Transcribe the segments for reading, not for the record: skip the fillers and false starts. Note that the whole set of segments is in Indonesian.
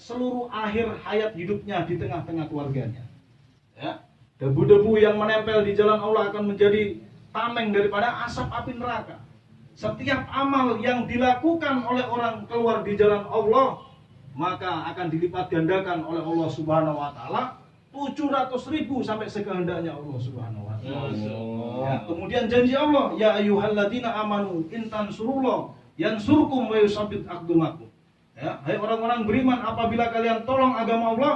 seluruh akhir hayat hidupnya di tengah-tengah keluarganya. Ya, debu-debu yang menempel di jalan Allah akan menjadi tameng daripada asap api neraka. Setiap amal yang dilakukan oleh orang keluar di jalan Allah, maka akan dilipat gandakan oleh Allah Subhanahu wa taala 700.000 sampai sekehendaknya Allah Subhanahu wa taala. Ya, kemudian janji Allah, ya ayyuhalladzina amanu in tansurullah yansurkum wa yusabbit aqdamakum. Ya, hai orang-orang beriman, apabila kalian tolong agama Allah,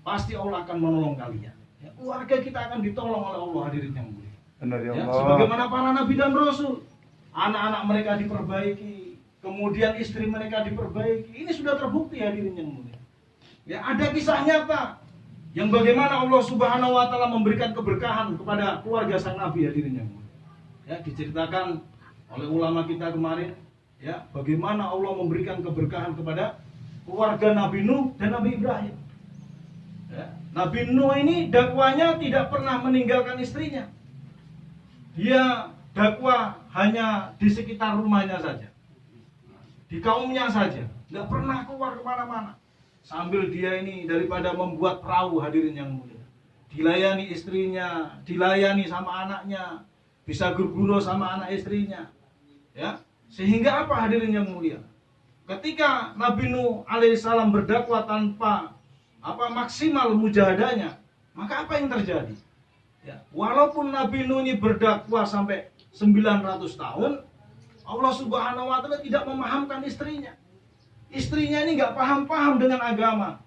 pasti Allah akan menolong kalian. Ya, keluarga kita akan ditolong oleh Allah, hadirin yang mulia. Benar ya Ya, Allah. sebagaimana para nabi dan rasul, anak-anak mereka diperbaiki, kemudian istri mereka diperbaiki. Ini sudah terbukti, hadirin yang mulia. Ya, ada kisah nyata yang bagaimana Allah Subhanahu wa taala memberikan keberkahan kepada keluarga sang nabi, hadirin yang mulia. Ya, diceritakan oleh ulama kita kemarin, ya, bagaimana Allah memberikan keberkahan kepada keluarga Nabi Nuh dan Nabi Ibrahim. Ya, Nabi Nuh ini dakwanya tidak pernah meninggalkan istrinya. Dia dakwah hanya di sekitar rumahnya saja, di kaumnya saja, nggak pernah keluar kemana-mana. Sambil dia ini daripada membuat perahu, hadirin yang mulia, dilayani istrinya, dilayani sama anaknya, bisa berguru sama anak istrinya, ya. Sehingga apa, hadirin yang mulia? Ketika Nabi Nuh alaihissalam berdakwah tanpa maksimal mujahadahnya, maka apa yang terjadi? Ya, walaupun Nabi Nuh ini berdakwah sampai 900 tahun, Allah Subhanahu wa taala tidak memahamkan istrinya. Istrinya ini nggak paham-paham dengan agama.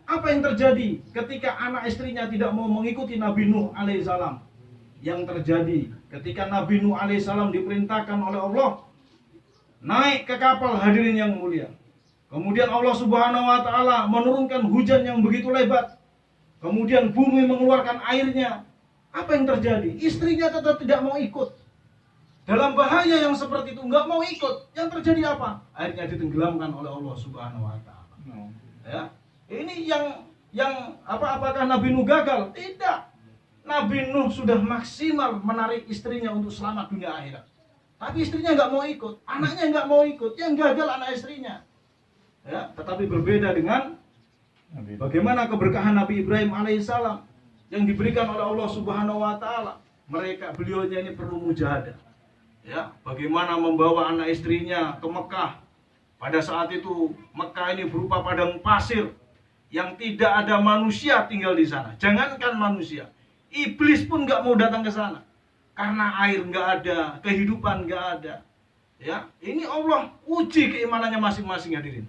Apa yang terjadi ketika anak istrinya tidak mau mengikuti Nabi Nuh alaihissalam? Yang terjadi ketika Nabi Nuh alaihissalam diperintahkan oleh Allah naik ke kapal, hadirin yang mulia. Kemudian Allah Subhanahu wa taala menurunkan hujan yang begitu lebat. Kemudian bumi mengeluarkan airnya. Apa yang terjadi? Istrinya tetap tidak mau ikut. Dalam bahaya yang seperti itu, nggak mau ikut. Yang terjadi apa? Akhirnya ditenggelamkan oleh Allah Subhanahu wa taala. Ya. Ini apakah Nabi Nuh gagal? Tidak. Nabi Nuh sudah maksimal menarik istrinya untuk selamat dunia akhirat. Tapi istrinya nggak mau ikut, anaknya nggak mau ikut, yang gagal anak istrinya. Ya, tetapi berbeda dengan bagaimana keberkahan Nabi Ibrahim alaihissalam yang diberikan oleh Allah Subhanahu wa taala. Beliaunya ini perlu mujahadah. Ya, bagaimana membawa anak istrinya ke Mekah. Pada saat itu Mekah ini berupa padang pasir yang tidak ada manusia tinggal di sana. Jangankan manusia, iblis pun nggak mau datang ke sana. Karena air nggak ada, kehidupan nggak ada. Ya, ini Allah uji keimanannya masing-masing, hadirin.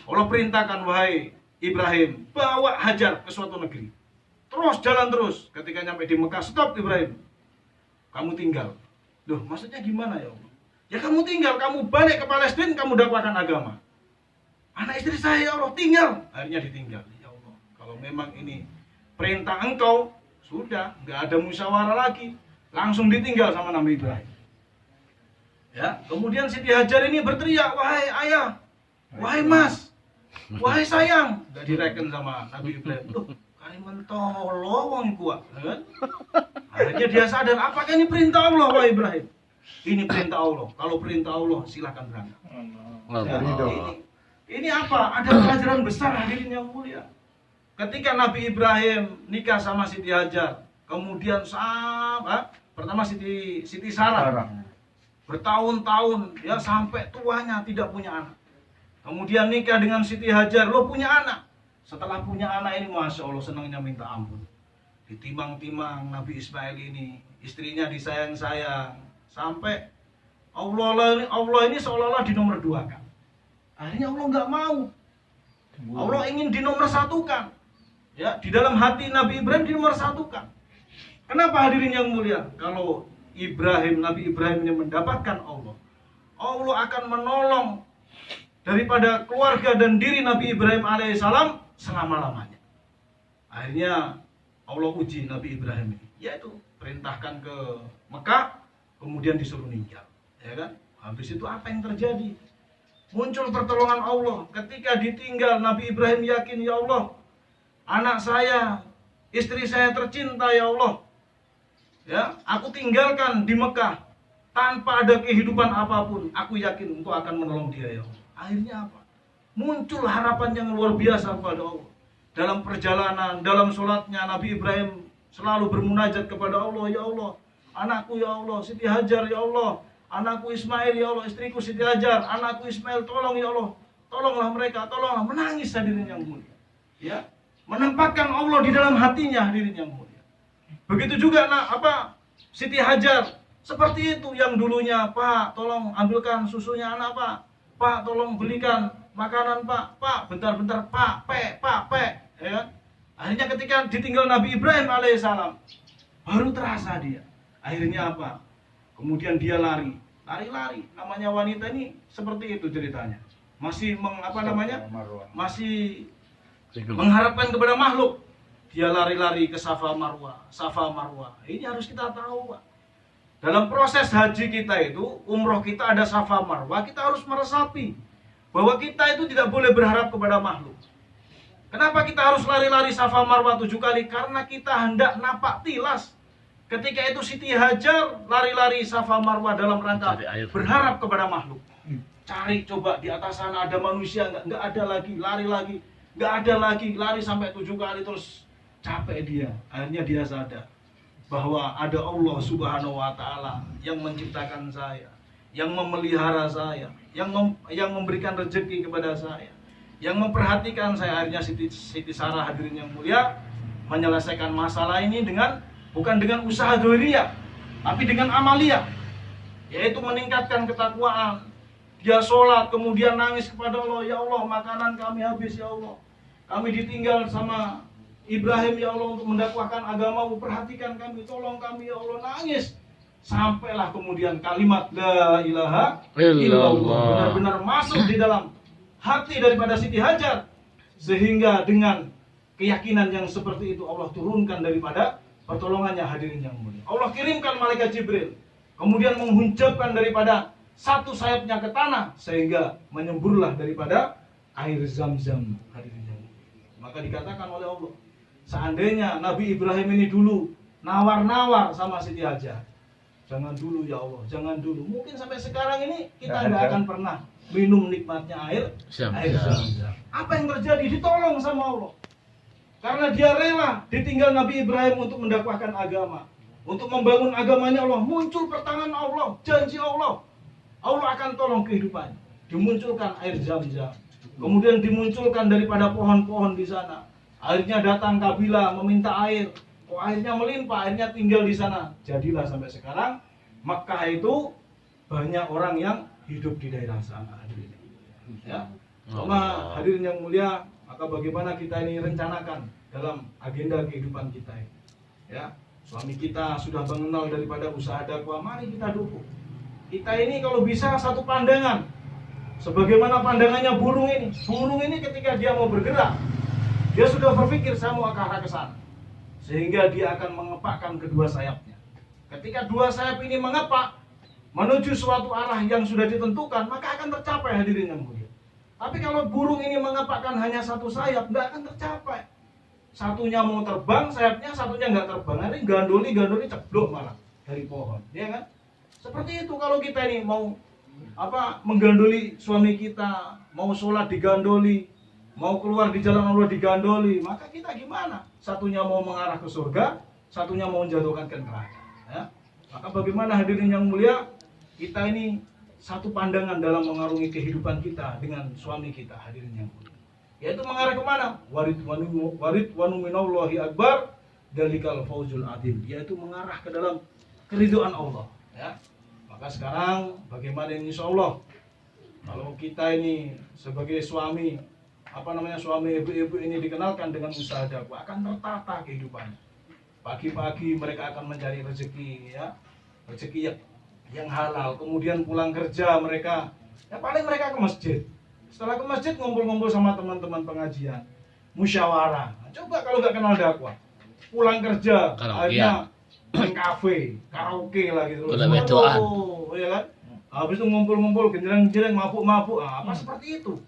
Allah perintahkan, wahai Ibrahim, bawa Hajar ke suatu negeri. Terus jalan terus. Ketika nyampe di Mekah, stop Ibrahim. Kamu tinggal. Loh, maksudnya gimana ya Allah? Ya kamu tinggal, kamu balik ke Palestina, kamu dakwahkan agama. Anak istri saya ya Allah, tinggal. Akhirnya ditinggal. Ya Allah, kalau memang ini perintah engkau, sudah, nggak ada musyawarah lagi. Langsung ditinggal sama Nabi Ibrahim. Ya, kemudian Siti Hajar ini berteriak, wahai ayah, wahai mas, wahai sayang. Gak direken sama Nabi Ibrahim. Loh, kali mentolo wong kuat, kan? Akhirnya dia sadar, apakah ini perintah Allah, wahai Ibrahim? Ini perintah Allah. Kalau perintah Allah, silakan berangkat. Ya, ini apa? Ada pelajaran besar, hadirin yang mulia. Ketika Nabi Ibrahim nikah sama Siti Hajar, kemudian pertama Siti Sarah bertahun-tahun, ya, sampai tuanya tidak punya anak. Kemudian nikah dengan Siti Hajar, lo punya anak. Setelah punya anak ini, masya Allah, senangnya minta ampun. Ditimang-timang Nabi Ismail ini, istrinya disayang-sayang, sampai Allah ini seolah-olah dinomor duakan. Akhirnya Allah nggak mau. Allah ingin dinomor satukan. Ya, di dalam hati Nabi Ibrahim dinomor satukan. Kenapa, hadirin yang mulia? Kalau Nabi Ibrahim ini mendapatkan Allah, Allah akan menolong daripada keluarga dan diri Nabi Ibrahim alaihissalam selama-lamanya. Akhirnya Allah uji Nabi Ibrahim ini, yaitu perintahkan ke Mekah, kemudian disuruh ninggal, ya kan? Habis itu apa yang terjadi? Muncul pertolongan Allah. Ketika ditinggal, Nabi Ibrahim yakin, ya Allah, anak saya, istri saya tercinta, ya Allah, ya, aku tinggalkan di Mekah tanpa ada kehidupan apapun. Aku yakin Engkau akan menolong dia, ya Allah. Akhirnya apa? muncul harapan yang luar biasa kepada Allah. Dalam perjalanan, dalam sholatnya Nabi Ibrahim selalu bermunajat kepada Allah, ya Allah, anakku ya Allah, Siti Hajar ya Allah, anakku Ismail ya Allah, istriku Siti Hajar, anakku Ismail, tolong ya Allah, tolonglah mereka, tolonglah, menangis hadirin yang mulia. Ya, menempatkan Allah di dalam hatinya hadirin yang mulia. Begitu juga Siti Hajar, seperti itu yang dulunya, Pak, tolong ambilkan susunya anak Pak, Pak, tolong belikan makanan Pak, bentar-bentar Pak, ya kan? Akhirnya ketika ditinggal Nabi Ibrahim alaihissalam, baru terasa dia. Akhirnya apa? Kemudian dia lari. Namanya wanita ini seperti itu ceritanya. Masih masih mengharapkan kepada makhluk. Dia lari-lari ke Safa Marwah. Ini harus kita tahu, Pak. Dalam proses haji kita itu, umroh kita ada Safa Marwah, kita harus meresapi bahwa kita itu tidak boleh berharap kepada makhluk. Kenapa kita harus lari-lari Safa Marwah 7 kali? Karena kita hendak napak tilas. Ketika itu Siti Hajar lari-lari Safa Marwah dalam rangka berharap kepada makhluk. Cari coba di atas sana ada manusia, nggak ada lagi, lari lagi, nggak ada lagi, lari sampai 7 kali terus capek dia. Akhirnya dia sadar bahwa ada Allah Subhanahu wa Ta'ala yang menciptakan saya, yang memelihara saya, yang memberikan rezeki kepada saya, yang memperhatikan saya. Akhirnya Siti Sarah hadirin yang mulia menyelesaikan masalah ini bukan dengan usaha dzahiriyah, tapi dengan amaliyah, yaitu meningkatkan ketakwaan. Dia sholat kemudian nangis kepada Allah, ya Allah, makanan kami habis ya Allah, kami ditinggal sama Ibrahim ya Allah untuk mendakwahkan agamamu, perhatikan kami, tolong kami ya Allah, nangis. Sampailah kemudian kalimat la ilaha illallah benar-benar masuk di dalam hati daripada Siti Hajar, sehingga dengan keyakinan yang seperti itu Allah turunkan daripada pertolongannya hadirin yang mulia. Allah kirimkan malaikat Jibril, kemudian menghunjabkan daripada satu sayapnya ke tanah, sehingga menyemburlah daripada air Zam-Zam hadirin yang mulia. Maka dikatakan oleh Allah, seandainya Nabi Ibrahim ini dulu nawar-nawar sama Siti Hajar, jangan dulu ya Allah, jangan dulu. Mungkin sampai sekarang ini kita nggak akan pernah minum nikmatnya air Zam-Zam. Apa yang terjadi? Ditolong sama Allah. Karena dia rela ditinggal Nabi Ibrahim untuk mendakwahkan agama, untuk membangun agamanya Allah. Muncul pertangan Allah, janji Allah, Allah akan tolong kehidupannya. Dimunculkan air Zam-Zam, kemudian dimunculkan daripada pohon-pohon di sana. Akhirnya datang kabilah meminta air, airnya melimpah, akhirnya tinggal di sana. Jadilah sampai sekarang Makkah itu banyak orang yang hidup di daerah sana hadirin. Ya, sama hadirin yang mulia, maka bagaimana kita ini rencanakan dalam agenda kehidupan kita ini. Ya, suami kita sudah mengenal daripada usaha dakwah, mari kita dukung. Kita ini kalau bisa satu pandangan, sebagaimana pandangannya burung ini. Burung ini ketika dia mau bergerak, dia sudah berpikir saya mau ke arah ke sana, sehingga dia akan mengepakkan kedua sayapnya. Ketika dua sayap ini mengepak menuju suatu arah yang sudah ditentukan, maka akan tercapai hadirin yang mulia. Tapi kalau burung ini mengepakkan hanya satu sayap, nggak akan tercapai. Satunya mau terbang, sayapnya satunya nggak terbang. Nanti gandoli ceblok malah dari pohon, ya kan? Seperti itu kalau kita ini mau menggandoli suami kita, mau sholat digandoli, mau keluar di jalan Allah digandoli, maka kita gimana? Satunya mau mengarah ke surga, satunya mau menjatuhkan ke neraka. Ya? Maka bagaimana hadirin yang mulia, kita ini satu pandangan dalam mengarungi kehidupan kita dengan suami kita hadirin yang mulia. Yaitu mengarah kemana? Waridwanu minallahi akbar dalikal fauzul adzim. Yaitu mengarah ke dalam keridhaan Allah. Ya. Maka sekarang bagaimana insya Allah kalau kita ini sebagai suami, suami ibu-ibu ini dikenalkan dengan usaha dakwah, akan tertata kehidupannya. Pagi-pagi mereka akan mencari rezeki, ya, rezeki yang halal. Kemudian pulang kerja mereka, ya paling mereka ke masjid. Setelah ke masjid ngumpul-ngumpul sama teman-teman pengajian, musyawarah. Nah, coba kalau nggak kenal dakwah, pulang kerja, akhirnya main kafe, karaoke lah gitu. Oh, ya kan? Habis itu ngumpul-ngumpul, genjreng-genjreng, mabuk-mabuk. Apa seperti itu?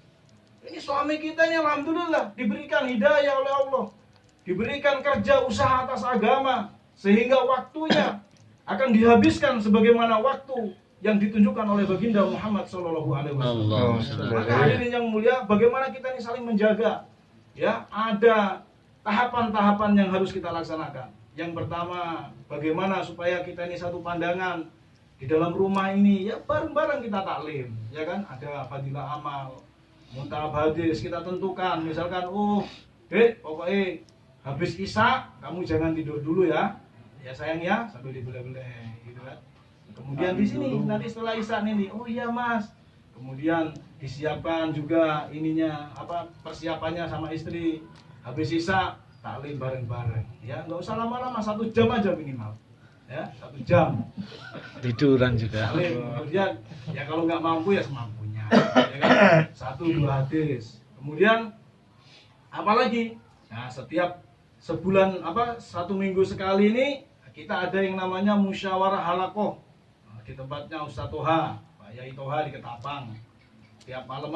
Ini suami kita ini alhamdulillah diberikan hidayah oleh Allah, diberikan kerja usaha atas agama, sehingga waktunya akan dihabiskan sebagaimana waktu yang ditunjukkan oleh baginda Muhammad Shallallahu Alaihi Wasallam. Maka hadirin yang mulia, bagaimana kita ini saling menjaga? Ya, ada tahapan-tahapan yang harus kita laksanakan. Yang pertama, bagaimana supaya kita ini satu pandangan di dalam rumah ini, ya bareng-bareng kita taklim, ya kan? Ada fadilah amal, muntalah hadis kita tentukan, misalkan, dek, pokoknya habis isya kamu jangan tidur dulu ya sayang ya, sambil dibeleh-beleh, gitu kan? Kemudian di sini nanti setelah isya nih, oh iya mas, kemudian disiapkan juga ininya persiapannya sama istri, habis isya taklim bareng-bareng, ya nggak usah lama-lama, 1 jam aja minimal, ya 1 jam tiduran juga. taklim. Kemudian ya kalau nggak mampu ya semampunya, ya kan? 1-2 hadis. Kemudian apalagi, nah setiap sebulan 1 minggu sekali ini kita ada yang namanya musyawarah halakoh di tempatnya Ustaz Toha, Pak Yai Toha di Ketapang. Tiap malam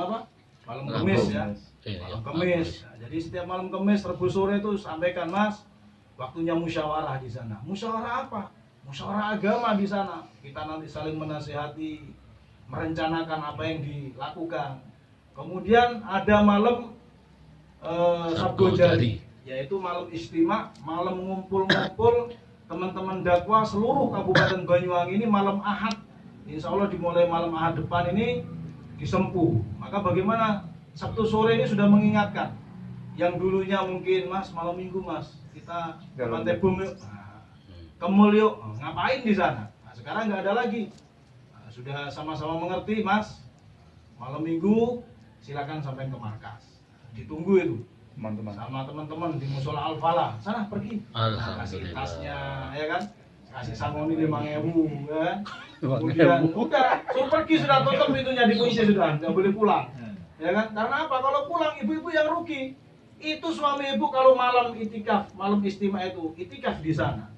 malam Kamis ya. Malam Kamis. Nah, jadi setiap malam Kamis Rabu sore itu sampaikan mas, waktunya musyawarah di sana. Musyawarah apa? Musyawarah agama di sana. Kita nanti saling menasihati, merencanakan apa yang dilakukan. Kemudian ada malam Sabtu Jari, yaitu malam istimewa, malam ngumpul-ngumpul teman-teman dakwah seluruh Kabupaten Banyuwangi ini malam Ahad. Insya Allah dimulai malam Ahad depan ini disempuh. Maka bagaimana Sabtu sore ini sudah mengingatkan yang dulunya mungkin mas malam minggu mas kita ke Pantai Bum yuk, kemul yuk, ngapain di sana? Nah, sekarang nggak ada lagi. Nah, sudah sama-sama mengerti mas, malam minggu silakan sampai ke markas, ditunggu itu teman-teman sama teman-teman di musola Al-Falah sana pergi, kasih tasnya ya kan, kasih sangoni 5.000 ya kan, kemudian udah suruh pergi, sudah tutup pintunya, dikunci sudah, nggak boleh pulang ya kan. Karena apa? Kalau pulang ibu-ibu yang rugi. Itu suami ibu kalau malam itikaf, malam istimewa itu itikaf di sana,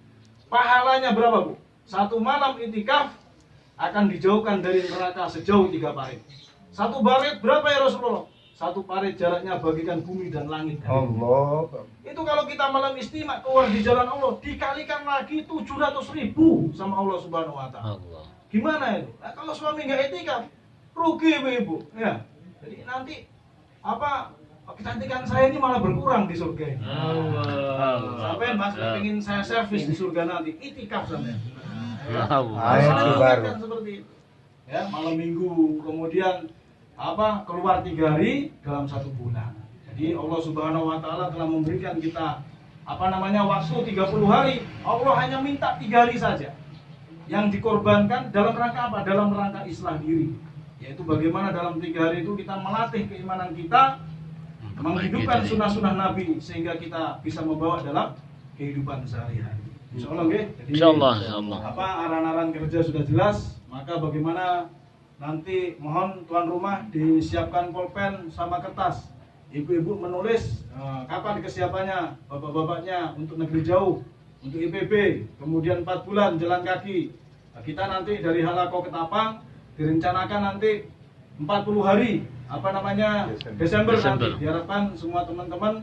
pahalanya berapa bu? 1 malam itikaf akan dijauhkan dari neraka sejauh 3 parit. 1 parit berapa ya Rasulullah? 1 parit jaraknya bagikan bumi dan langit. Allah. Itu kalau kita malam istimewa keluar di jalan Allah, dikalikan lagi 700.000 sama Allah Subhanahu Wa Taala. Gimana itu? Nah, kalau suami nggak itikaf, rugi ibu-ibu. Ya. Jadi nanti kecantikan saya ini malah berkurang di surga ini. Sampai mas pengen saya servis di surga nanti, itikaf sampai. Kan seperti itu. Ya, malam minggu, kemudian keluar 3 hari dalam 1 bulan. Jadi Allah Subhanahu Wa Taala telah memberikan kita waktu 30 hari. Allah hanya minta 3 hari saja yang dikorbankan dalam rangka apa? Dalam rangka islah diri, yaitu bagaimana dalam 3 hari itu kita melatih keimanan kita, menghidupkan sunnah-sunnah Nabi sehingga kita bisa membawa dalam kehidupan sehari-hari. Insyaallah nggih. Jadi insyaallah. Aran-aran kerja sudah jelas, maka bagaimana nanti mohon tuan rumah disiapkan pulpen sama kertas. Ibu-ibu menulis kapan kesiapannya, bapak-bapaknya untuk negeri jauh, untuk IPB, kemudian 4 bulan jalan kaki. Kita nanti dari Halako Ketapang direncanakan nanti 40 hari Desember nanti diharapkan semua teman-teman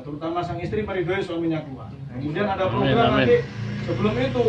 terutama sang istri meridhoi suaminya keluar. Kemudian ada program nanti sebelum itu